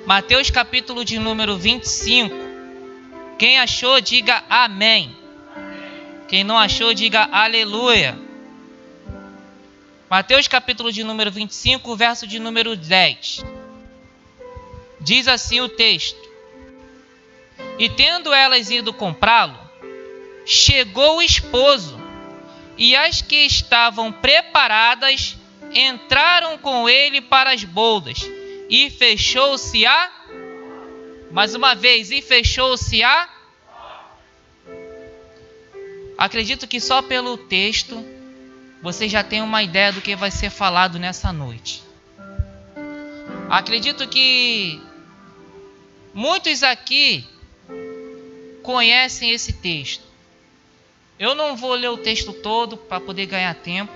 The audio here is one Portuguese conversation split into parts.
Mateus capítulo de número 25. Quem achou, diga amém. Quem não achou, diga aleluia. Mateus capítulo de número 25, verso de número 10. Diz assim o texto: E tendo elas ido comprá-lo, chegou o esposo, e as que estavam preparadas entraram com ele para as bodas, e fechou-se a... Mais uma vez, e fechou-se a... Acredito que só pelo texto você já tem uma ideia do que vai ser falado nessa noite. Acredito que muitos aqui conhecem esse texto. Eu não vou ler o texto todo para poder ganhar tempo,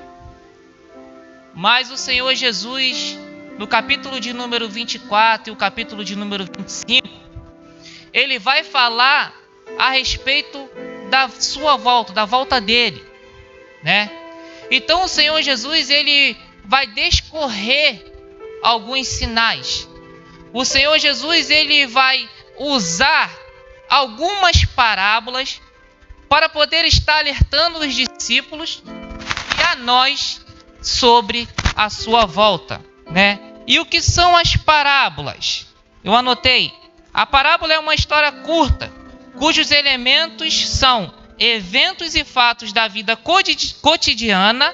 mas o Senhor Jesus, no capítulo de número 24 e o capítulo de número 25, ele vai falar a respeito da sua volta, da volta dele, né? Então o Senhor Jesus, ele vai discorrer alguns sinais. O Senhor Jesus, ele vai usar algumas parábolas para poder estar alertando os discípulos e a nós sobre a sua volta, né? E o que são as parábolas? Eu anotei. A parábola é uma história curta, cujos elementos são eventos e fatos da vida cotidiana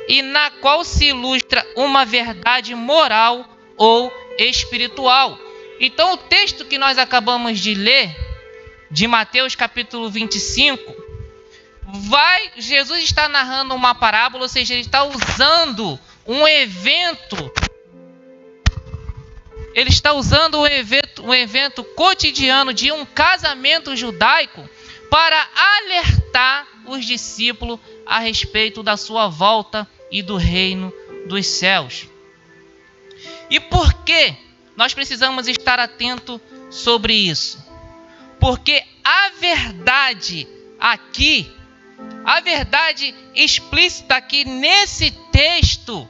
e na qual se ilustra uma verdade moral ou espiritual. Então o texto que nós acabamos de ler, de Mateus capítulo 25, Jesus está narrando uma parábola, ou seja, ele está usando um evento. Ele está usando um evento cotidiano de um casamento judaico para alertar os discípulos a respeito da sua volta e do reino dos céus. E por que nós precisamos estar atentos sobre isso? Porque a verdade aqui, a verdade explícita aqui nesse texto,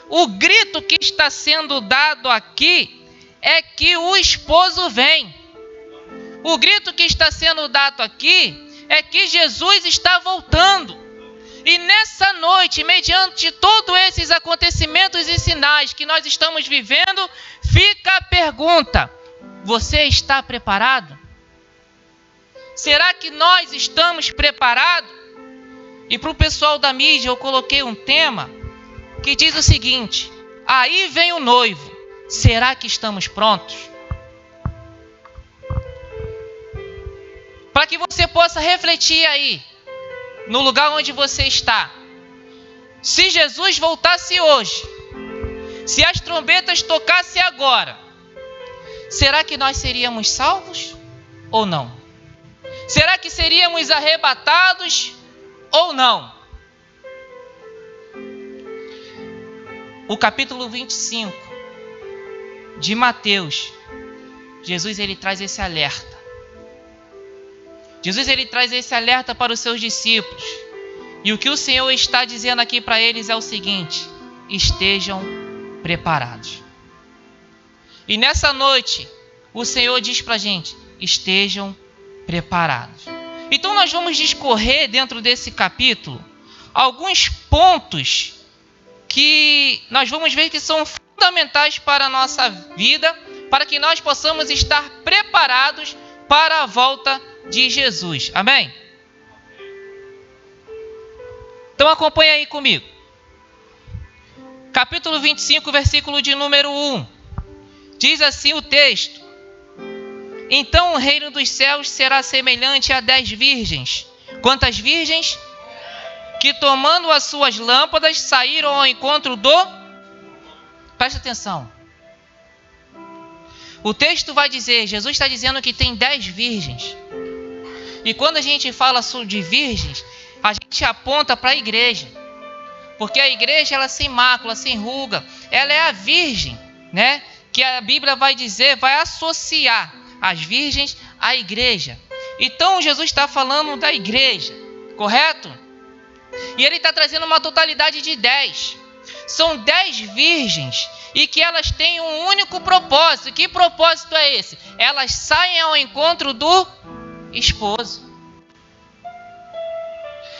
o grito que está sendo dado aqui é que o esposo vem. O grito que está sendo dado aqui é que Jesus está voltando. E nessa noite, mediante todos esses acontecimentos e sinais que nós estamos vivendo, fica a pergunta: você está preparado? Será que nós estamos preparados? E para o pessoal da mídia eu coloquei um tema que diz o seguinte: aí vem o noivo, será que estamos prontos? Para que você possa refletir aí, no lugar onde você está. Se Jesus voltasse hoje, se as trombetas tocassem agora, será que nós seríamos salvos ou não? Será que seríamos arrebatados ou não? O capítulo 25 de Mateus, Jesus ele traz esse alerta. Jesus ele traz esse alerta para os seus discípulos. E o que o Senhor está dizendo aqui para eles é o seguinte: estejam preparados. E nessa noite, o Senhor diz para a gente: estejam preparados. Então nós vamos discorrer dentro desse capítulo alguns pontos que nós vamos ver que são fundamentais para a nossa vida, para que nós possamos estar preparados para a volta de Jesus. Amém? Então acompanha aí comigo. Capítulo 25, versículo de número 1. Diz assim o texto: então o reino dos céus será semelhante a 10 virgens. Quantas virgens? Que tomando as suas lâmpadas saíram ao encontro do... Presta atenção. O texto vai dizer, Jesus está dizendo que tem 10 virgens. E quando a gente fala de virgens, a gente aponta para a igreja. Porque a igreja, ela sem mácula, sem ruga, ela é a virgem, né? Que a Bíblia vai dizer, vai associar as virgens à igreja. Então Jesus está falando da igreja, correto? E ele está trazendo uma totalidade de 10. são 10 virgens e que elas têm um único propósito. Que propósito é esse? Elas saem ao encontro do esposo.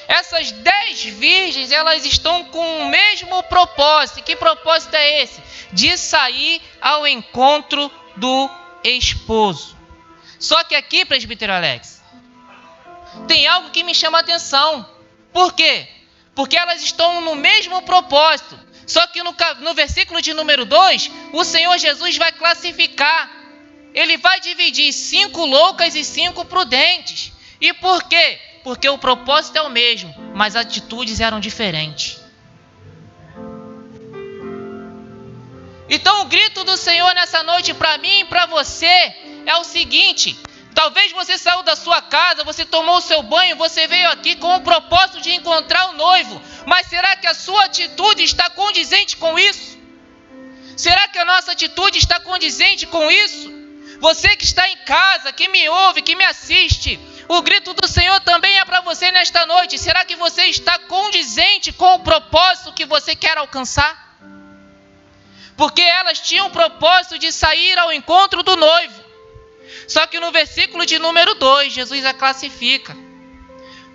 Essas 10 virgens, elas estão com o mesmo propósito. Que propósito é esse? De sair ao encontro do esposo. Só que aqui, presbítero Alex, tem algo que me chama a atenção. Por quê? Porque elas estão no mesmo propósito. Só que no versículo de número 2, o Senhor Jesus vai classificar. Ele vai dividir 5 loucas e 5 prudentes. E por quê? Porque o propósito é o mesmo, mas as atitudes eram diferentes. Então o grito do Senhor nessa noite para mim e para você é o seguinte: talvez você saiu da sua casa, você tomou o seu banho, você veio aqui com o propósito de encontrar o noivo, mas será que a sua atitude está condizente com isso? Será que a nossa atitude está condizente com isso? Você que está em casa, que me ouve, que me assiste, o grito do Senhor também é para você nesta noite. Será que você está condizente com o propósito que você quer alcançar? Porque elas tinham o propósito de sair ao encontro do noivo. Só que no versículo de número 2, Jesus a classifica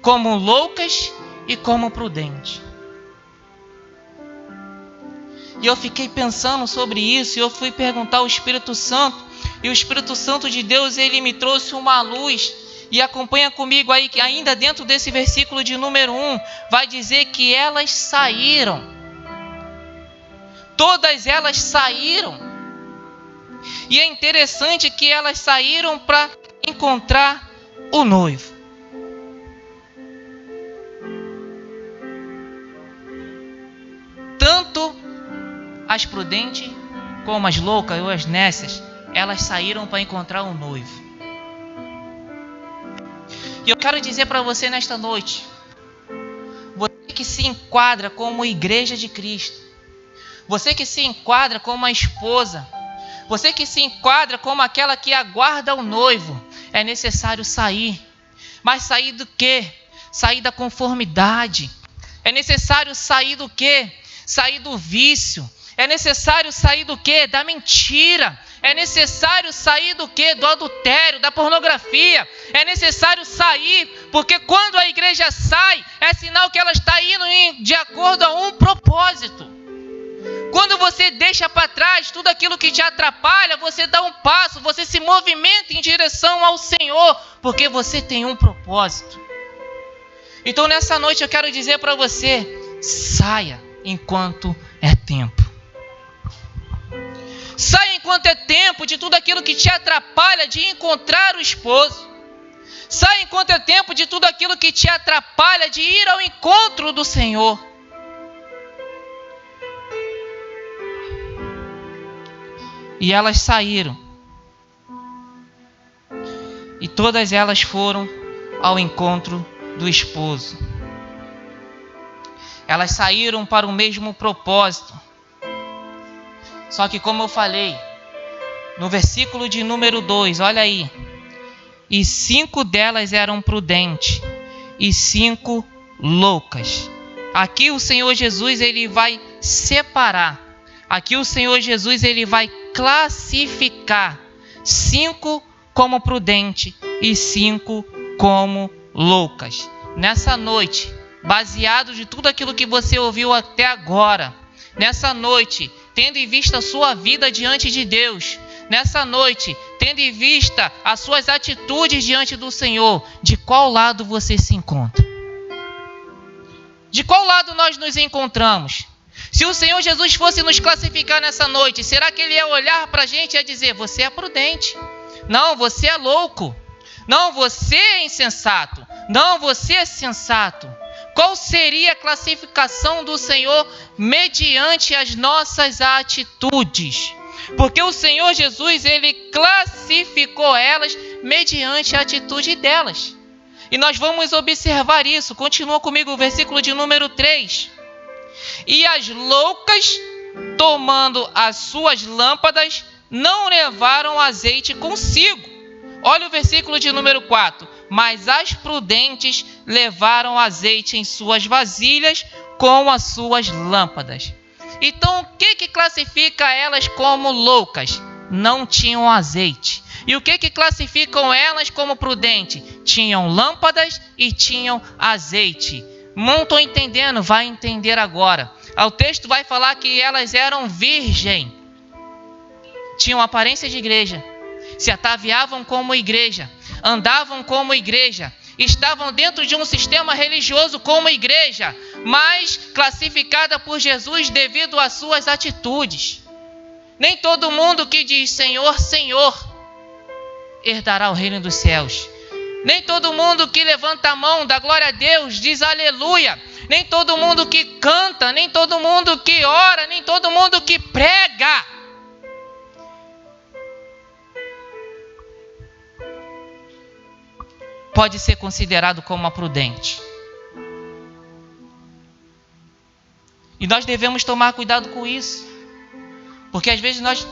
como loucas e como prudentes. E eu fiquei pensando sobre isso, e eu fui perguntar ao Espírito Santo, e o Espírito Santo de Deus, ele me trouxe uma luz. E acompanha comigo aí, que ainda dentro desse versículo de número 1, vai dizer que elas saíram. Todas elas saíram. E é interessante que elas saíram para encontrar o noivo. Tanto as prudentes como as loucas ou as nécias, elas saíram para encontrar o noivo. E eu quero dizer para você nesta noite, você que se enquadra como igreja de Cristo, você que se enquadra como uma esposa, você que se enquadra como aquela que aguarda o noivo, é necessário sair. Mas sair do quê? Sair da conformidade. É necessário sair do quê? Sair do vício. É necessário sair do quê? Da mentira. É necessário sair do quê? Do adultério, da pornografia. É necessário sair, porque quando a igreja sai, é sinal que ela está indo de acordo a um propósito. Quando você deixa para trás tudo aquilo que te atrapalha, você dá um passo, você se movimenta em direção ao Senhor, porque você tem um propósito. Então nessa noite eu quero dizer para você, saia enquanto é tempo. Saia enquanto é tempo de tudo aquilo que te atrapalha de encontrar o esposo. Saia enquanto é tempo de tudo aquilo que te atrapalha de ir ao encontro do Senhor. E elas saíram. E todas elas foram ao encontro do esposo. Elas saíram para o mesmo propósito. Só que como eu falei, no versículo de número 2, olha aí. E 5 delas eram prudentes e 5 loucas. Aqui o Senhor Jesus, ele vai separar. Aqui o Senhor Jesus, ele vai classificar 5 como prudentes e 5 como loucas. Nessa noite, baseado de tudo aquilo que você ouviu até agora, nessa noite, tendo em vista a sua vida diante de Deus, nessa noite, tendo em vista as suas atitudes diante do Senhor, de qual lado você se encontra? De qual lado nós nos encontramos? Se o Senhor Jesus fosse nos classificar nessa noite, será que Ele ia olhar para a gente e ia dizer, você é prudente? Não, você é louco. Não, você é insensato. Não, você é sensato. Qual seria a classificação do Senhor mediante as nossas atitudes? Porque o Senhor Jesus, Ele classificou elas mediante a atitude delas. E nós vamos observar isso. Continua comigo o versículo de número 3. E as loucas, tomando as suas lâmpadas, não levaram azeite consigo. Olha o versículo de número 4. Mas as prudentes levaram azeite em suas vasilhas com as suas lâmpadas. Então, o que classifica elas como loucas? Não tinham azeite. E o que classificam elas como prudente? Tinham lâmpadas e tinham azeite. Não estou entendendo, vai entender agora. O texto vai falar que elas eram virgem. Tinham aparência de igreja. Se ataviavam como igreja. Andavam como igreja. Estavam dentro de um sistema religioso como igreja. Mas classificada por Jesus devido às suas atitudes. Nem todo mundo que diz Senhor, Senhor herdará o reino dos céus. Nem todo mundo que levanta a mão, dá glória a Deus, diz aleluia. Nem todo mundo que canta, nem todo mundo que ora, nem todo mundo que prega pode ser considerado como uma prudente. E nós devemos tomar cuidado com isso. Porque às vezes nós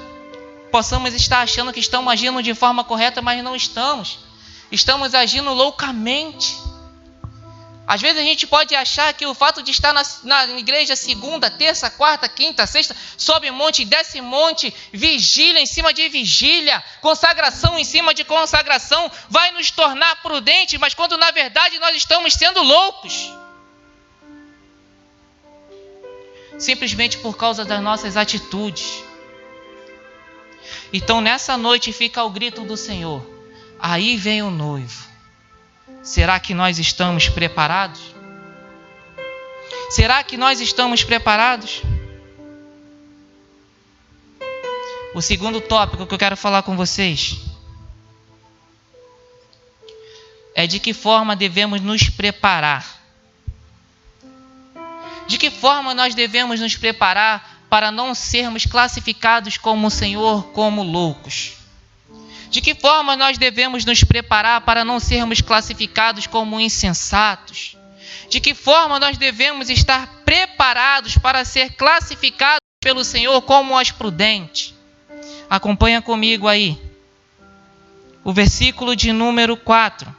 possamos estar achando que estamos agindo de forma correta, mas não estamos. Estamos agindo loucamente. Às vezes a gente pode achar que o fato de estar na igreja segunda, terça, quarta, quinta, sexta, sobe monte, desce monte, vigília em cima de vigília, consagração em cima de consagração, vai nos tornar prudentes, mas quando na verdade nós estamos sendo loucos. Simplesmente por causa das nossas atitudes. Então nessa noite fica o grito do Senhor: aí vem o noivo. Será que nós estamos preparados? Será que nós estamos preparados? O segundo tópico que eu quero falar com vocês é de que forma devemos nos preparar. De que forma nós devemos nos preparar para não sermos classificados como o Senhor, como loucos? De que forma nós devemos nos preparar para não sermos classificados como insensatos? De que forma nós devemos estar preparados para ser classificados pelo Senhor como as prudentes? Acompanha comigo aí. O versículo de número 4.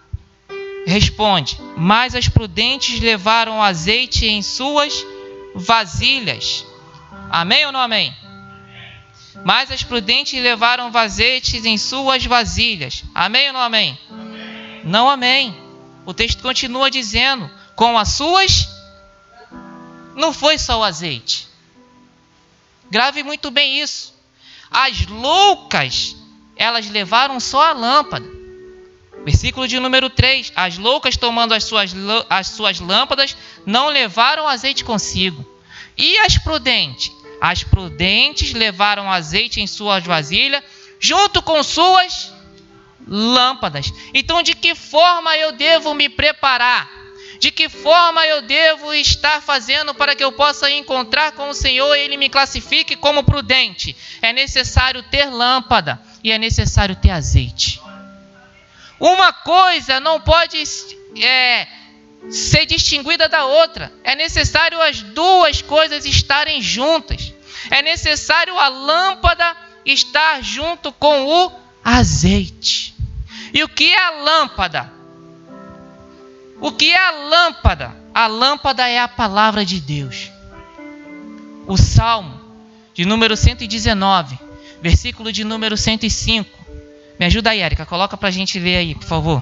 Responde: mas as prudentes levaram azeite em suas vasilhas. Amém ou não amém? Mas as prudentes levaram azeites em suas vasilhas. Amém ou não amém? Amém. Não amém. O texto continua dizendo: com as suas... Não foi só o azeite. Grave muito bem isso. As loucas, elas levaram só a lâmpada. Versículo de número 3. As loucas, tomando as suas lâmpadas, não levaram azeite consigo. E as prudentes? As prudentes levaram azeite em suas vasilhas, junto com suas lâmpadas. Então, de que forma eu devo me preparar? De que forma eu devo estar fazendo para que eu possa encontrar com o Senhor e Ele me classifique como prudente? É necessário ter lâmpada e é necessário ter azeite. Uma coisa não pode ser distinguida da outra. É necessário as duas coisas estarem juntas. É necessário a lâmpada estar junto com o azeite. E o que é a lâmpada? O que é a lâmpada? A lâmpada é a palavra de Deus. O Salmo de número 119, versículo de número 105. Me ajuda aí, Érica, coloca para a gente ler aí, por favor.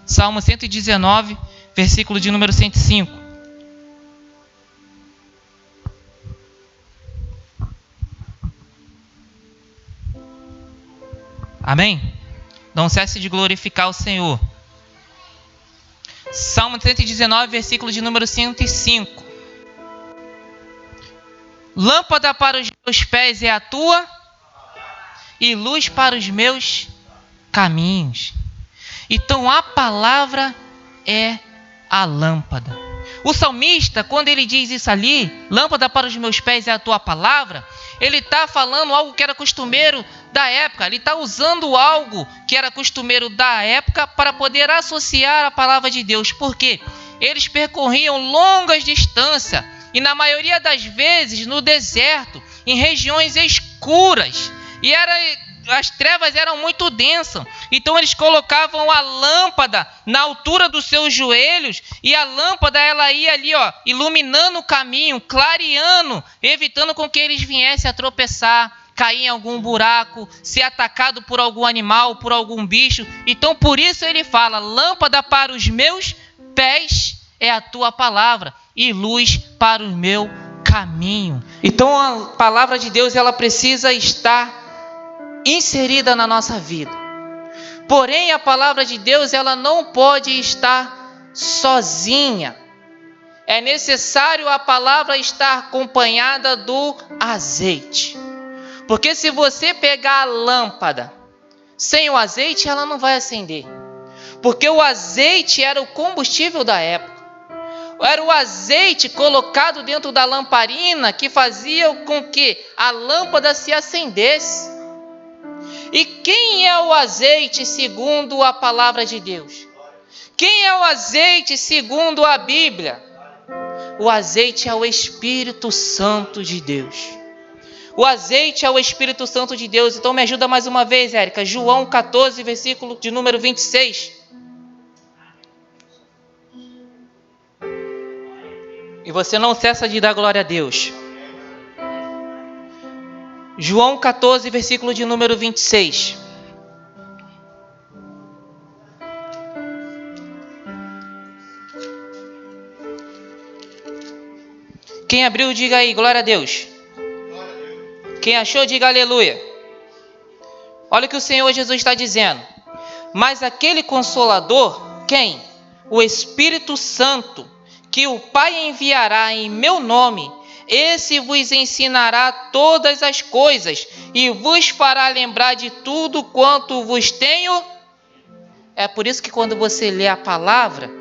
Salmo 119, versículo de número 105. Amém? Não cesse de glorificar o Senhor. Salmo 119, versículo de número 105. Lâmpada para os meus pés é a tua e luz para os meus caminhos. Então a palavra é a lâmpada. O salmista, quando ele diz isso ali, lâmpada para os meus pés é a tua palavra, ele está falando algo que era costumeiro da época. Ele está usando algo que era costumeiro da época para poder associar a palavra de Deus. Por quê? Eles percorriam longas distâncias e na maioria das vezes no deserto, em regiões escuras. E era as trevas eram muito densas. Então eles colocavam a lâmpada na altura dos seus joelhos, e a lâmpada ela ia ali, iluminando o caminho, clareando, evitando com que eles viessem a tropeçar, cair em algum buraco, ser atacado por algum animal, por algum bicho. Então por isso ele fala: lâmpada para os meus pés é a tua palavra e luz para o meu caminho. Então a palavra de Deus ela precisa estar inserida na nossa vida. Porém a palavra de Deus ela não pode estar sozinha. É necessário a palavra estar acompanhada do azeite. Porque se você pegar a lâmpada sem o azeite, ela não vai acender. Porque o azeite era o combustível da época. Era o azeite colocado dentro da lamparina que fazia com que a lâmpada se acendesse. E quem é o azeite segundo a palavra de Deus? Quem é o azeite segundo a Bíblia? O azeite é o Espírito Santo de Deus. O azeite é o Espírito Santo de Deus. Então me ajuda mais uma vez, Érica. João 14, versículo de número 26. E você não cessa de dar glória a Deus. João 14, versículo de número 26. Quem abriu, diga aí, glória a Deus. Quem achou, diga aleluia. Olha o que o Senhor Jesus está dizendo. Mas aquele Consolador, quem? O Espírito Santo, que o Pai enviará em meu nome, esse vos ensinará todas as coisas e vos fará lembrar de tudo quanto vos tenho. É por isso que quando você lê a palavra,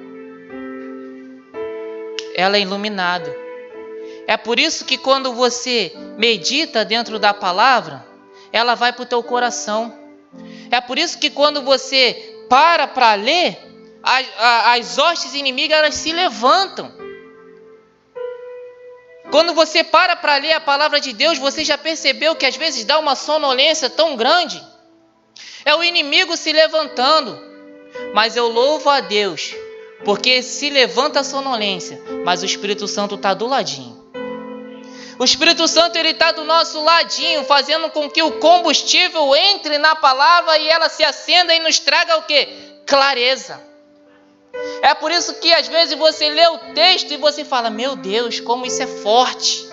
ela é iluminada. É por isso que quando você medita dentro da palavra, ela vai para o teu coração. É por isso que quando você para ler, as hostes inimigas elas se levantam. Quando você para ler a palavra de Deus, você já percebeu que às vezes dá uma sonolência tão grande? É o inimigo se levantando. Mas eu louvo a Deus, porque se levanta a sonolência, mas o Espírito Santo está do ladinho. O Espírito Santo ele está do nosso ladinho, fazendo com que o combustível entre na palavra e ela se acenda e nos traga o quê? Clareza. É por isso que às vezes você lê o texto e você fala: meu Deus, como isso é forte.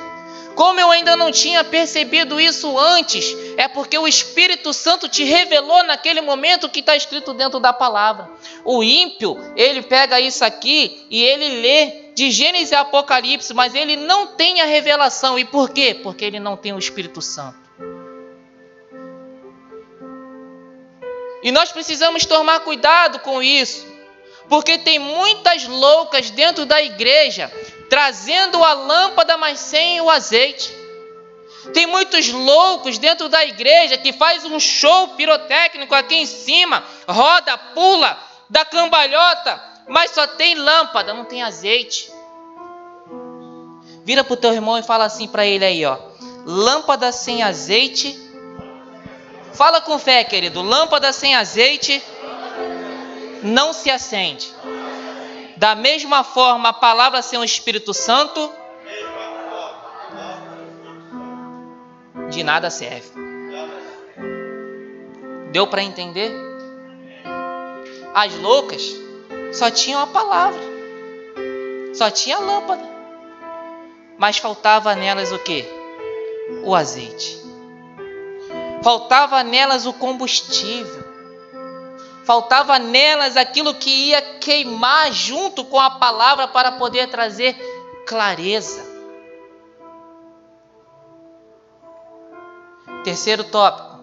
Como eu ainda não tinha percebido isso antes. É porque o Espírito Santo te revelou naquele momento que está escrito dentro da palavra. O ímpio, ele pega isso aqui e ele lê de Gênesis e Apocalipse, mas ele não tem a revelação. E por quê? Porque ele não tem o Espírito Santo. E nós precisamos tomar cuidado com isso, porque tem muitas loucas dentro da igreja, trazendo a lâmpada, mas sem o azeite. Tem muitos loucos dentro da igreja que faz um show pirotécnico aqui em cima, roda, pula, dá cambalhota, mas só tem lâmpada, não tem azeite. Vira para o teu irmão e fala assim para ele aí, lâmpada sem azeite. Fala com fé, querido. Lâmpada sem azeite não se acende. Da mesma forma, a palavra sem o Espírito Santo de nada serve. Deu para entender? As loucas só tinham a palavra, só tinha a lâmpada, mas faltava nelas o quê? O azeite. Faltava nelas o combustível. Faltava nelas aquilo que ia queimar junto com a palavra para poder trazer clareza. Terceiro tópico.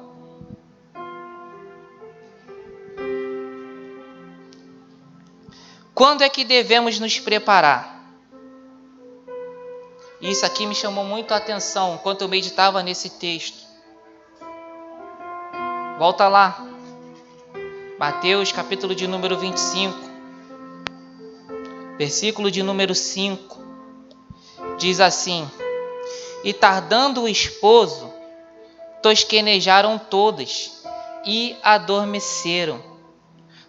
Quando é que devemos nos preparar? Isso aqui me chamou muito a atenção enquanto eu meditava nesse texto. Volta lá. Mateus, capítulo de número 25, versículo de número 5, diz assim: E tardando o esposo, tosquenejaram todas, e adormeceram.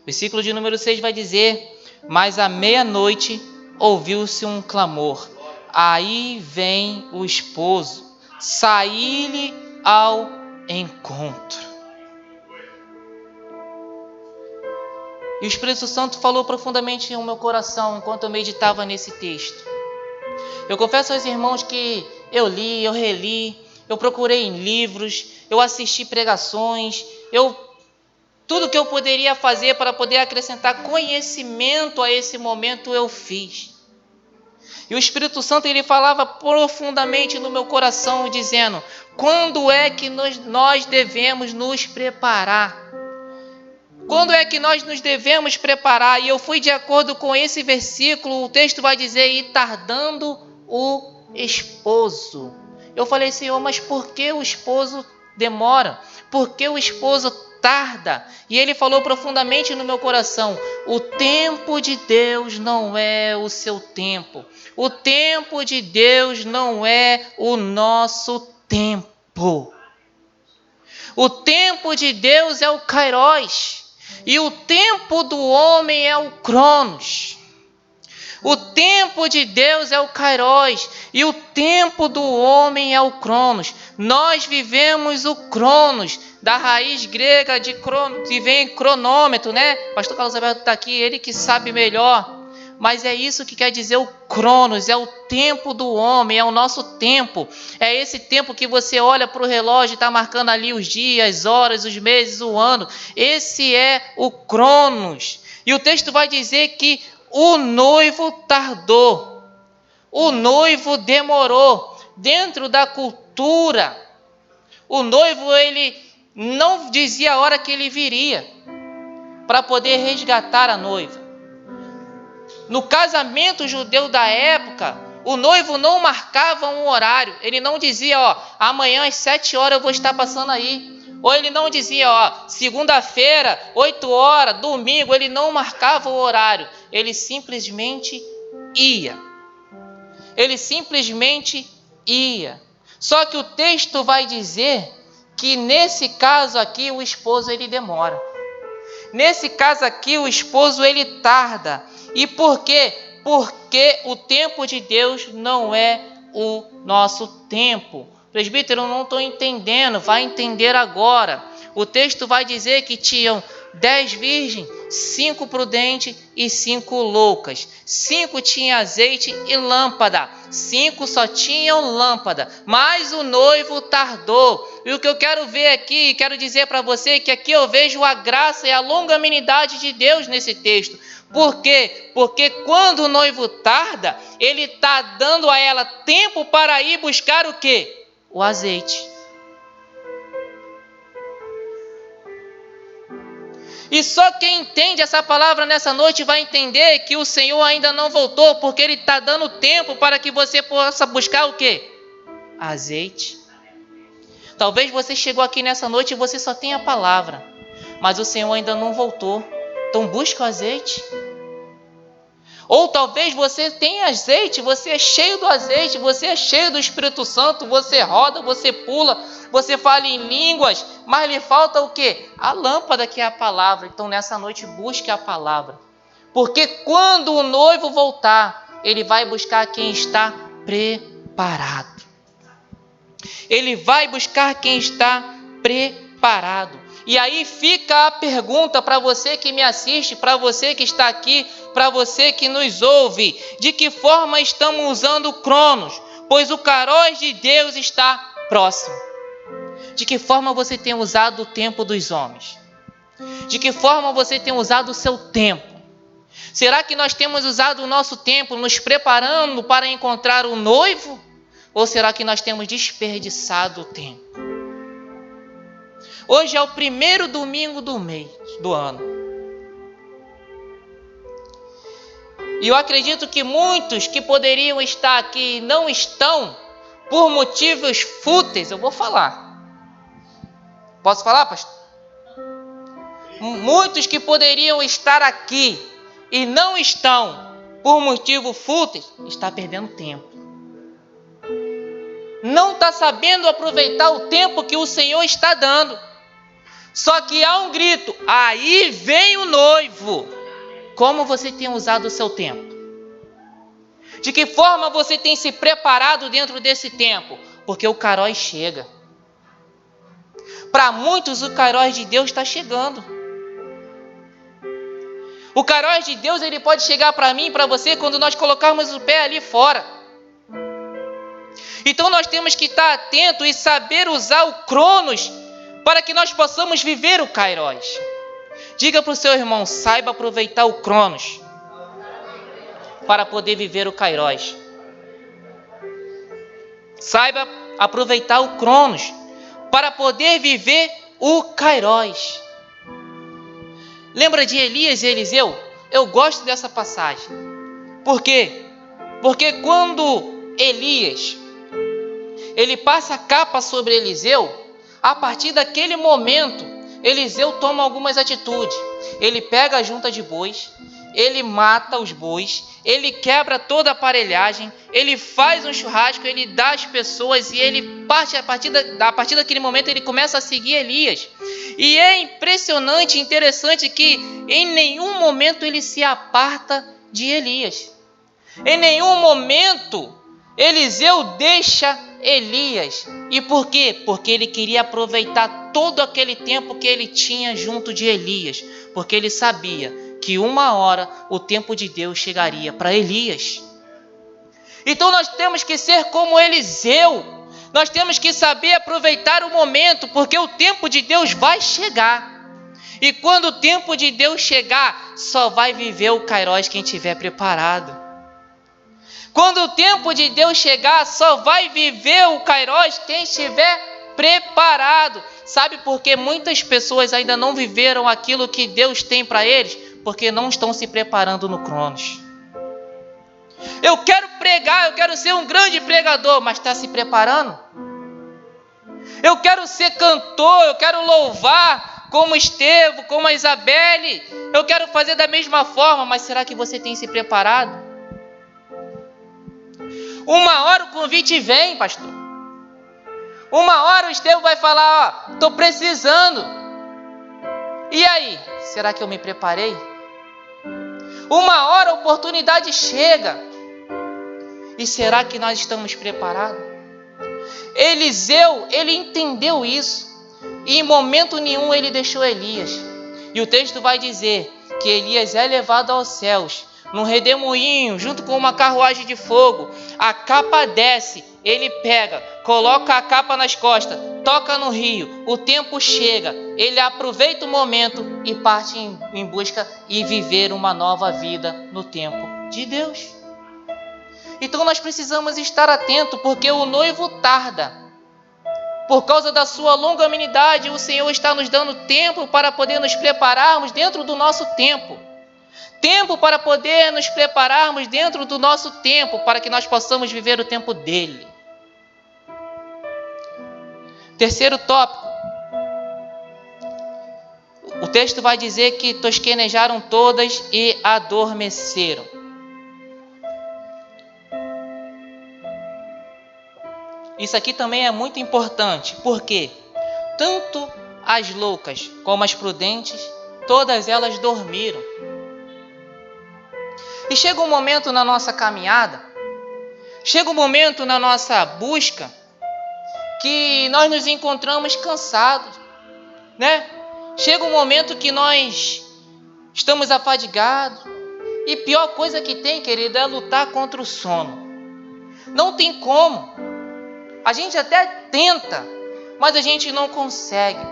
Versículo de número 6 vai dizer: mas à meia-noite ouviu-se um clamor. Aí vem o esposo, saí-lhe ao encontro. E o Espírito Santo falou profundamente no meu coração enquanto eu meditava nesse texto. Eu confesso aos irmãos que eu li, eu reli, eu procurei em livros, eu assisti pregações, tudo que eu poderia fazer para poder acrescentar conhecimento a esse momento eu fiz. E o Espírito Santo ele falava profundamente no meu coração, dizendo: quando é que nós devemos nos preparar? Quando é que nós nos devemos preparar? E eu fui de acordo com esse versículo, o texto vai dizer: e tardando o esposo. Eu falei: Senhor, mas por que o esposo demora? Por que o esposo tarda? E ele falou profundamente no meu coração: o tempo de Deus não é o seu tempo. O tempo de Deus não é o nosso tempo. O tempo de Deus é o Kairos. E o tempo do homem é o Cronos. O tempo de Deus é o Kairos. E o tempo do homem é o Cronos. Nós vivemos o Cronos, da raiz grega de crono, que vem cronômetro, né? Pastor Carlos Alberto está aqui, ele que sabe melhor. Mas é isso que quer dizer o Cronos, é o tempo do homem, é o nosso tempo. É esse tempo que você olha para o relógio e está marcando ali os dias, as horas, os meses, o ano. Esse é o Cronos. E o texto vai dizer que o noivo tardou, o noivo demorou. Dentro da cultura, o noivo ele não dizia a hora que ele viria para poder resgatar a noiva. No casamento judeu da época, o noivo não marcava um horário. Ele não dizia, amanhã às 7 horas eu vou estar passando aí. Ou ele não dizia, segunda-feira, 8 horas, domingo. Ele não marcava o horário. Ele simplesmente ia. Ele simplesmente ia. Só que o texto vai dizer que nesse caso aqui o esposo ele demora. Nesse caso aqui o esposo ele tarda. E por quê? Porque o tempo de Deus não é o nosso tempo. Presbítero, eu não estou entendendo, vai entender agora. O texto vai dizer que tinham 10 virgens, 5 prudentes e 5 loucas. 5 tinham azeite e lâmpada, 5 só tinham lâmpada, mas o noivo tardou. E o que eu quero ver aqui, quero dizer para você que aqui eu vejo a graça e a longanimidade de Deus nesse texto. Por quê? Porque quando o noivo tarda, ele está dando a ela tempo para ir buscar o quê? O azeite. E só quem entende essa palavra nessa noite vai entender que o Senhor ainda não voltou, porque Ele está dando tempo para que você possa buscar o quê? Azeite. Talvez você chegou aqui nessa noite e você só tem a palavra, mas o Senhor ainda não voltou. Então busca o azeite. Ou talvez você tenha azeite, você é cheio do azeite, você é cheio do Espírito Santo, você roda, você pula, você fala em línguas, mas lhe falta o quê? A lâmpada, que é a palavra. Então nessa noite busque a palavra. Porque quando o noivo voltar, ele vai buscar quem está preparado. Ele vai buscar quem está preparado. E aí fica a pergunta para você que me assiste, para você que está aqui, para você que nos ouve: de que forma estamos usando o Cronos? Pois o Kairos de Deus está próximo. De que forma você tem usado o tempo dos homens? De que forma você tem usado o seu tempo? Será que nós temos usado o nosso tempo nos preparando para encontrar o noivo? Ou será que nós temos desperdiçado o tempo? Hoje é o primeiro domingo do mês, do ano. E eu acredito que muitos que poderiam estar aqui não estão por motivos fúteis. Eu vou falar. Posso falar, pastor? Muitos que poderiam estar aqui e não estão por motivos fúteis, está perdendo tempo. Não está sabendo aproveitar o tempo que o Senhor está dando. Só que há um grito: aí vem o noivo. Como você tem usado o seu tempo? De que forma você tem se preparado dentro desse tempo? Porque o Kairos chega. Para muitos, o Kairos de Deus está chegando. O Kairos de Deus, ele pode chegar para mim e para você quando nós colocarmos o pé ali fora. Então nós temos que estar atento e saber usar o Cronos para que nós possamos viver o Kairos. Diga para o seu irmão: saiba aproveitar o Cronos para poder viver o Kairos. Saiba aproveitar o Cronos para poder viver o Kairos. Lembra de Elias e Eliseu? Eu gosto dessa passagem. Por quê? Porque quando Elias ele passa a capa sobre Eliseu, a partir daquele momento, Eliseu toma algumas atitudes. Ele pega a junta de bois, ele mata os bois, ele quebra toda a aparelhagem, ele faz um churrasco, ele dá às pessoas e ele parte, a partir daquele momento ele começa a seguir Elias. E é impressionante, interessante que em nenhum momento ele se aparta de Elias. Em nenhum momento Eliseu deixa Elias. E por quê? Porque ele queria aproveitar todo aquele tempo que ele tinha junto de Elias. Porque ele sabia que uma hora o tempo de Deus chegaria para Elias. Então nós temos que ser como Eliseu. Nós temos que saber aproveitar o momento, porque o tempo de Deus vai chegar. E quando o tempo de Deus chegar, só vai viver o Kairos quem estiver preparado. Quando o tempo de Deus chegar, só vai viver o Kairos quem estiver preparado. Sabe por que muitas pessoas ainda não viveram aquilo que Deus tem para eles? Porque não estão se preparando no Cronos. Eu quero pregar, eu quero ser um grande pregador, mas está se preparando? Eu quero ser cantor, eu quero louvar como Estevão, como a Isabelle. Eu quero fazer da mesma forma, mas será que você tem se preparado? Uma hora o convite vem, pastor. Uma hora o Estevão vai falar: ó, estou precisando. E aí, será que eu me preparei? Uma hora a oportunidade chega. E será que nós estamos preparados? Eliseu, ele entendeu isso. E em momento nenhum ele deixou Elias. E o texto vai dizer que Elias é levado aos céus, num redemoinho, junto com uma carruagem de fogo. A capa desce, ele pega, coloca a capa nas costas, toca no rio, o tempo chega, ele aproveita o momento e parte em busca e viver uma nova vida no tempo de Deus. Então nós precisamos estar atentos, porque o noivo tarda. Por causa da sua longanimidade, o Senhor está nos dando tempo para poder nos prepararmos dentro do nosso tempo. Tempo para poder nos prepararmos dentro do nosso tempo, para que nós possamos viver o tempo dele. Terceiro tópico. O texto vai dizer que tosquenejaram todas e adormeceram. Isso aqui também é muito importante, porque tanto as loucas como as prudentes, todas elas dormiram. E chega um momento na nossa caminhada, chega um momento na nossa busca, que nós nos encontramos cansados, né? Chega um momento que nós estamos afadigados, e pior coisa que tem, querido, é lutar contra o sono. Não tem como. A gente até tenta, mas a gente não consegue,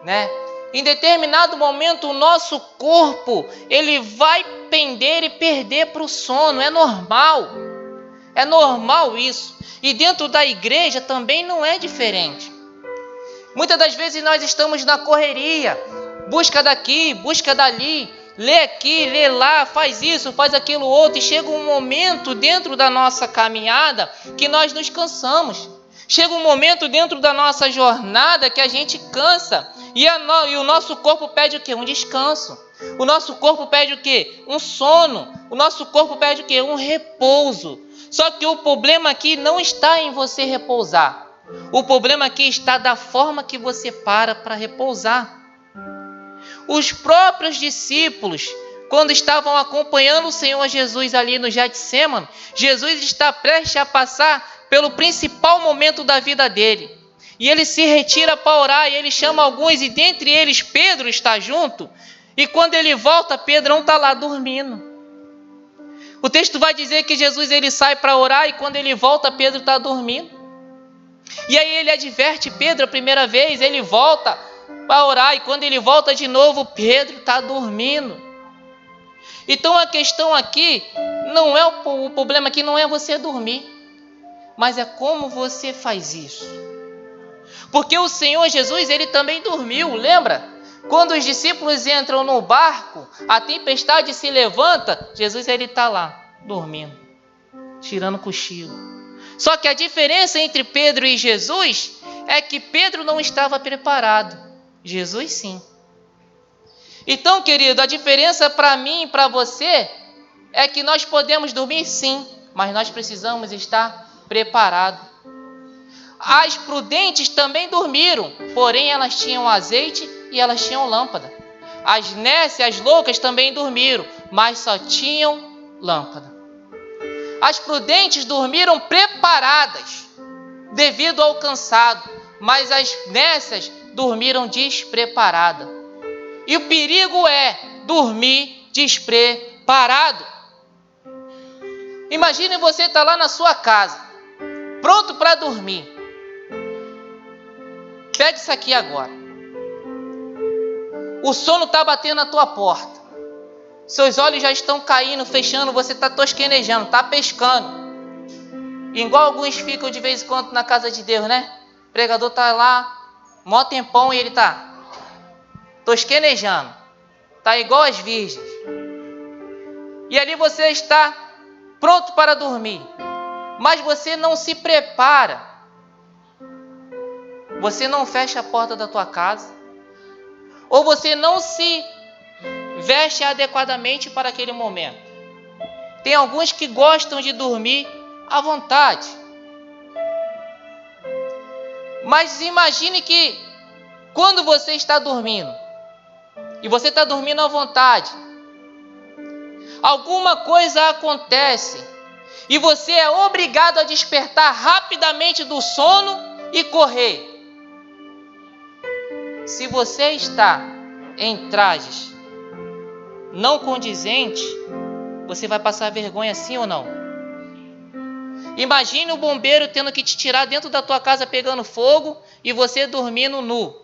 né? Em determinado momento o nosso corpo, ele vai pender e perder para o sono. É normal isso. E dentro da igreja também não é diferente. Muitas das vezes nós estamos na correria, busca daqui, busca dali, lê aqui, lê lá, faz isso, faz aquilo outro, e chega um momento dentro da nossa caminhada que nós nos cansamos. Chega um momento dentro da nossa jornada que a gente cansa, e o nosso corpo pede o quê? Um descanso. O nosso corpo pede o quê? Um sono. O nosso corpo pede o quê? Um repouso. Só que o problema aqui não está em você repousar. O problema aqui está da forma que você para repousar. Os próprios discípulos, quando estavam acompanhando o Senhor Jesus ali no Getsêmani, Jesus está prestes a passar pelo principal momento da vida dele. E ele se retira para orar e ele chama alguns, e dentre eles Pedro está junto. E quando ele volta, Pedro não está lá dormindo. O texto vai dizer que Jesus ele sai para orar e quando ele volta, Pedro está dormindo. E aí ele adverte Pedro a primeira vez, ele volta para orar e quando ele volta de novo, Pedro está dormindo. Então a questão aqui, não é o problema aqui não é você dormir, mas é como você faz isso. Porque o Senhor Jesus, ele também dormiu, lembra? Quando os discípulos entram no barco, a tempestade se levanta, Jesus ele está lá, dormindo, tirando cochilo. Só que a diferença entre Pedro e Jesus é que Pedro não estava preparado, Jesus sim. Então, querido, a diferença para mim e para você é que nós podemos dormir sim, mas nós precisamos estar preparados. As prudentes também dormiram, porém elas tinham azeite e elas tinham lâmpada. As nécias, as loucas também dormiram, mas só tinham lâmpada. As prudentes dormiram preparadas devido ao cansado, mas as nécias dormiram despreparadas. E o perigo é dormir despreparado. Imagine você estar lá na sua casa, pronto para dormir. Pega isso aqui agora. O sono está batendo na tua porta. Seus olhos já estão caindo, fechando, você está tosquenejando, está pescando. Igual alguns ficam de vez em quando na casa de Deus, né? O pregador está lá, mó tempão e ele está tosquenejando. Está igual as virgens. E ali você está pronto para dormir. Mas você não se prepara. Você não fecha a porta da tua casa. Ou você não se veste adequadamente para aquele momento. Tem alguns que gostam de dormir à vontade. Mas imagine que quando você está dormindo, e você está dormindo à vontade, alguma coisa acontece, e você é obrigado a despertar rapidamente do sono e correr. Se você está em trajes não condizentes, você vai passar vergonha sim ou não? Imagine o bombeiro tendo que te tirar dentro da tua casa pegando fogo e você dormindo nu.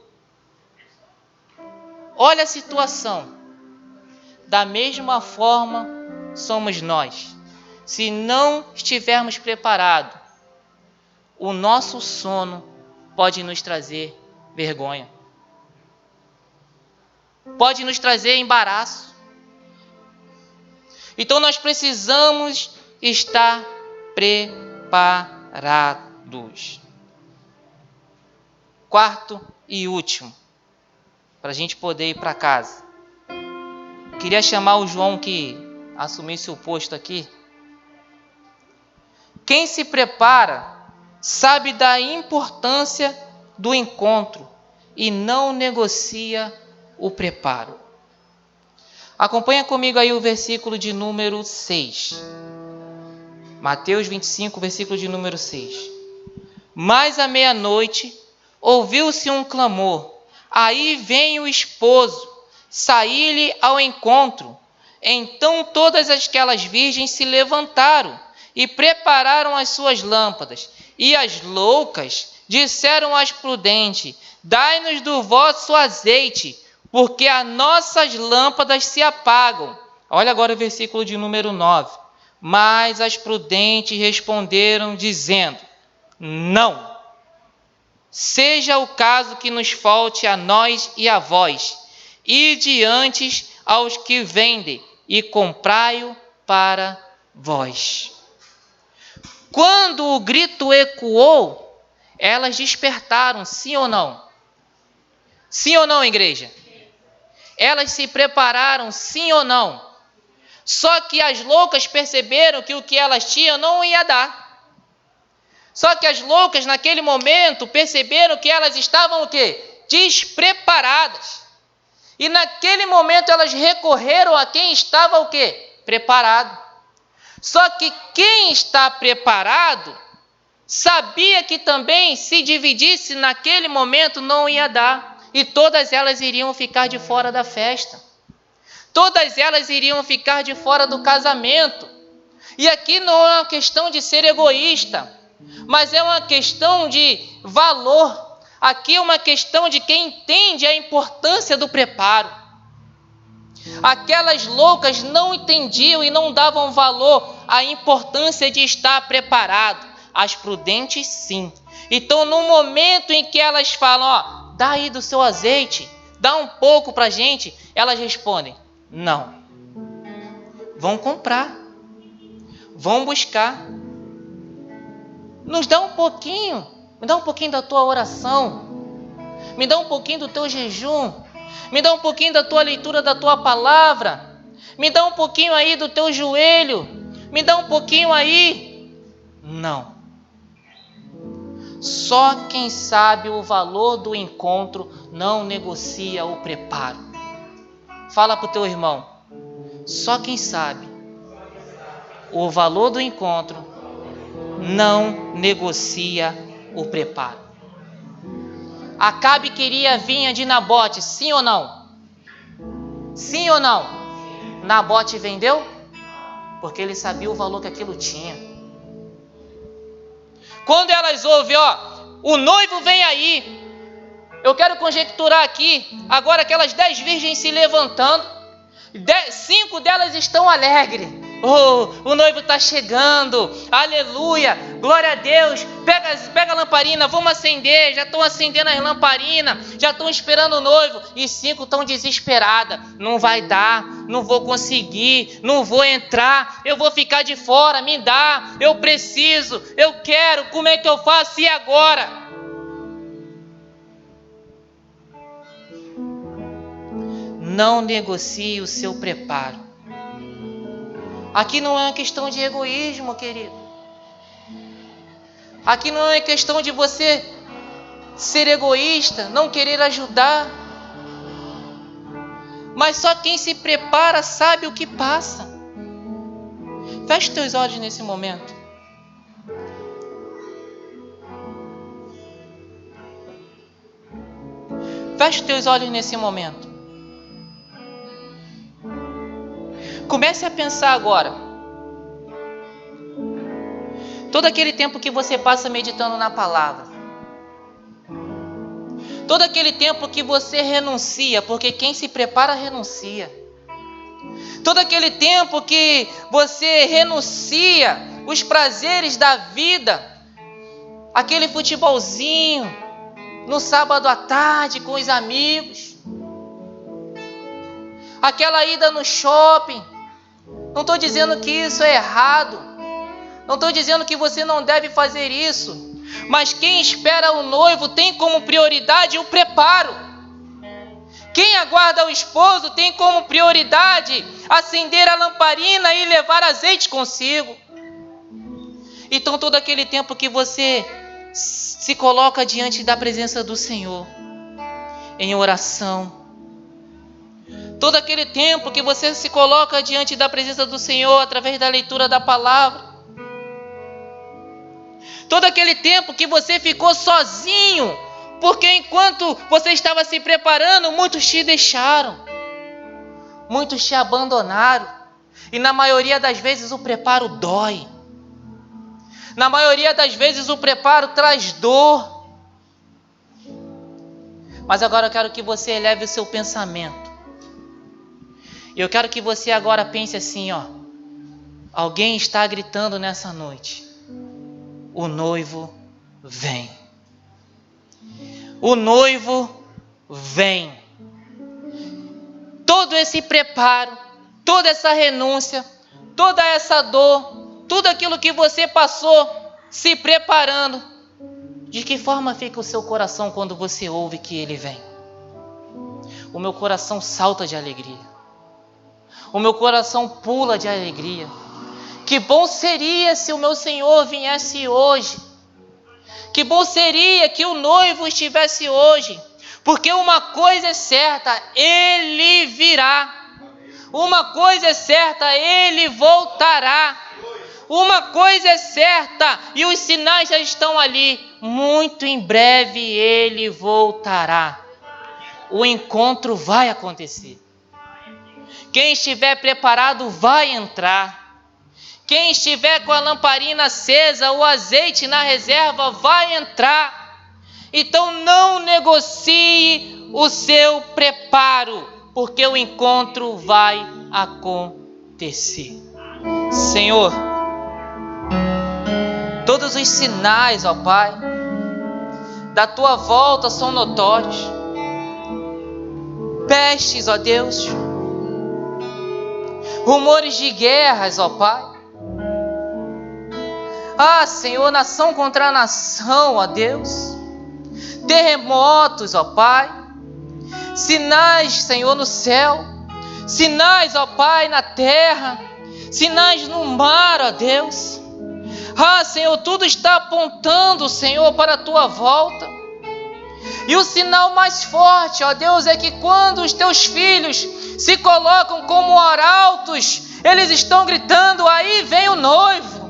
Olha a situação. Da mesma forma somos nós. Se não estivermos preparados, o nosso sono pode nos trazer vergonha. Pode nos trazer embaraço. Então nós precisamos estar preparados. Quarto e último, para a gente poder ir para casa. Queria chamar o João que assumisse o posto aqui. Quem se prepara sabe da importância do encontro e não negocia o preparo. Acompanha comigo aí o versículo de número 6. Mateus 25, versículo de número 6. Mas à meia-noite ouviu-se um clamor. Aí vem o esposo, saí-lhe ao encontro. Então todas aquelas virgens se levantaram e prepararam as suas lâmpadas. E as loucas disseram às prudentes: dai-nos do vosso azeite, porque as nossas lâmpadas se apagam. Olha agora o versículo de número 9. Mas as prudentes responderam, dizendo: não, seja o caso que nos falte a nós e a vós, ide antes aos que vendem, e comprai-o para vós. Quando o grito ecoou, elas despertaram, sim ou não? Sim ou não, igreja? Elas se prepararam, sim ou não? Só que as loucas perceberam que o que elas tinham não ia dar. Só que as loucas, naquele momento, perceberam que elas estavam o quê? Despreparadas. E naquele momento elas recorreram a quem estava o quê? Preparado. Só que quem está preparado sabia que também se dividisse naquele momento não ia dar. E todas elas iriam ficar de fora da festa. Todas elas iriam ficar de fora do casamento. E aqui não é uma questão de ser egoísta, mas é uma questão de valor. Aqui é uma questão de quem entende a importância do preparo. Aquelas loucas não entendiam e não davam valor à importância de estar preparado. As prudentes, sim. Então, no momento em que elas falam, dá aí do seu azeite, dá um pouco para a gente, elas respondem, não. Vão comprar, vão buscar. Nos dá um pouquinho, me dá um pouquinho da tua oração, me dá um pouquinho do teu jejum, me dá um pouquinho da tua leitura da tua palavra, me dá um pouquinho aí do teu joelho, me dá um pouquinho aí. Não. Só quem sabe o valor do encontro não negocia o preparo. Fala para o teu irmão, só quem sabe o valor do encontro não negocia o preparo. Acabe queria a vinha de Nabote, sim ou não? Sim ou não? Nabote vendeu? Porque ele sabia o valor que aquilo tinha. Quando elas ouvem, o noivo vem aí. Eu quero conjecturar aqui, agora aquelas 10 virgens se levantando, 5 delas estão alegres. O noivo está chegando, aleluia, glória a Deus, pega a lamparina, vamos acender, já estão acendendo as lamparinas, já estão esperando o noivo, e 5 estão desesperadas, não vai dar, não vou conseguir, não vou entrar, eu vou ficar de fora, me dá, eu preciso, eu quero, como é que eu faço e agora? Não negocie o seu preparo. Aqui não é uma questão de egoísmo, querido. Aqui não é questão de você ser egoísta, não querer ajudar. Mas só quem se prepara sabe o que passa. Feche teus olhos nesse momento. Feche teus olhos nesse momento. Comece a pensar agora. Todo aquele tempo que você passa meditando na palavra. Todo aquele tempo que você renuncia, porque quem se prepara renuncia. Todo aquele tempo que você renuncia os prazeres da vida. Aquele futebolzinho no sábado à tarde com os amigos. Aquela ida no shopping. Não estou dizendo que isso é errado. Não estou dizendo que você não deve fazer isso. Mas quem espera o noivo tem como prioridade o preparo. Quem aguarda o esposo tem como prioridade acender a lamparina e levar azeite consigo. Então todo aquele tempo que você se coloca diante da presença do Senhor, em oração, todo aquele tempo que você se coloca diante da presença do Senhor através da leitura da palavra. Todo aquele tempo que você ficou sozinho, porque enquanto você estava se preparando, muitos te deixaram. Muitos te abandonaram. E na maioria das vezes o preparo dói. Na maioria das vezes o preparo traz dor. Mas agora eu quero que você eleve o seu pensamento. Eu quero que você agora pense assim, alguém está gritando nessa noite. O noivo vem. O noivo vem. Todo esse preparo, toda essa renúncia, toda essa dor, tudo aquilo que você passou se preparando, de que forma fica o seu coração quando você ouve que ele vem? O meu coração salta de alegria. O meu coração pula de alegria. Que bom seria se o meu Senhor viesse hoje. Que bom seria que o noivo estivesse hoje. Porque uma coisa é certa, Ele virá. Uma coisa é certa, Ele voltará. Uma coisa é certa, e os sinais já estão ali. Muito em breve Ele voltará. O encontro vai acontecer. Quem estiver preparado vai entrar. Quem estiver com a lamparina acesa, o azeite na reserva, vai entrar. Então não negocie o seu preparo, porque o encontro vai acontecer. Senhor, todos os sinais, ó Pai, da Tua volta são notórios. Pestes, ó Deus, rumores de guerras, ó Pai. Senhor, nação contra nação, ó Deus. Terremotos, ó Pai. Sinais, Senhor, no céu. Sinais, ó Pai, na terra. Sinais no mar, ó Deus. Senhor, tudo está apontando, Senhor, para a Tua volta. E o sinal mais forte, ó Deus, é que quando os Teus filhos se colocam como arautos, eles estão gritando: aí vem o noivo.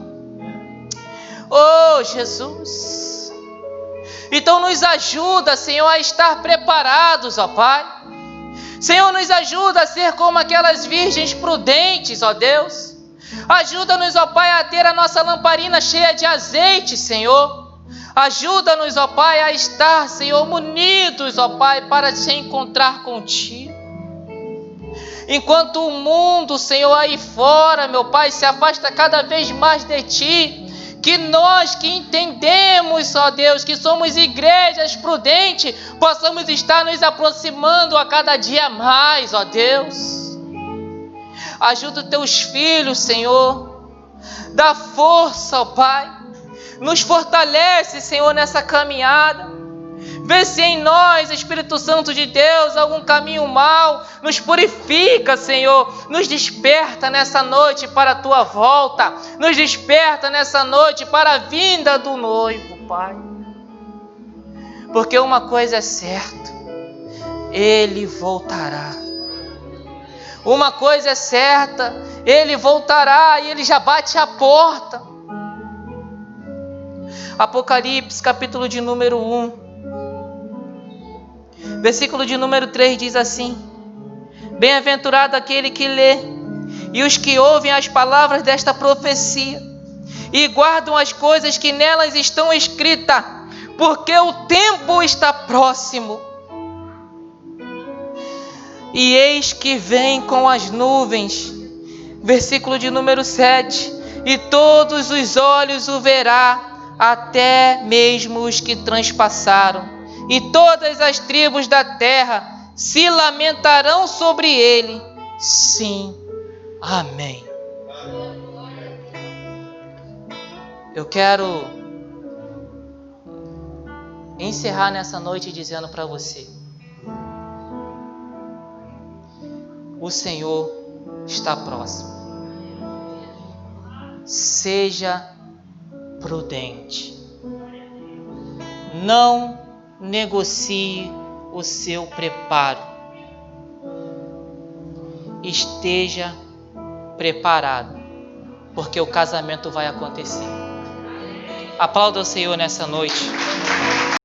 Oh, Jesus. Então nos ajuda, Senhor, a estar preparados, ó Pai. Senhor, nos ajuda a ser como aquelas virgens prudentes, ó Deus. Ajuda-nos, ó Pai, a ter a nossa lamparina cheia de azeite, Senhor. Ajuda-nos, ó Pai, a estar, Senhor, munidos, ó Pai, para se encontrar contigo. Enquanto o mundo, Senhor, aí fora, meu Pai, se afasta cada vez mais de Ti, que nós que entendemos, ó Deus, que somos igrejas prudentes, possamos estar nos aproximando a cada dia mais, ó Deus. Ajuda os Teus filhos, Senhor. Dá força, ó Pai. Nos fortalece, Senhor, nessa caminhada. Vê se em nós, Espírito Santo de Deus, algum caminho mau. Nos purifica, Senhor. Nos desperta nessa noite para a Tua volta. Nos desperta nessa noite para a vinda do noivo, Pai. Porque uma coisa é certa: Ele voltará. Uma coisa é certa: Ele voltará e Ele já bate a porta. Apocalipse, capítulo de número 1. Versículo de número 3 diz assim: bem-aventurado aquele que lê e os que ouvem as palavras desta profecia e guardam as coisas que nelas estão escritas, porque o tempo está próximo. E eis que vem com as nuvens. Versículo de número 7: e todos os olhos o verá, até mesmo os que transpassaram. E todas as tribos da terra se lamentarão sobre ele. Sim, amém. Eu quero encerrar nessa noite dizendo para você: o Senhor está próximo. Seja prudente. Não negocie o seu preparo. Esteja preparado, porque o casamento vai acontecer. Aplauda o Senhor nessa noite.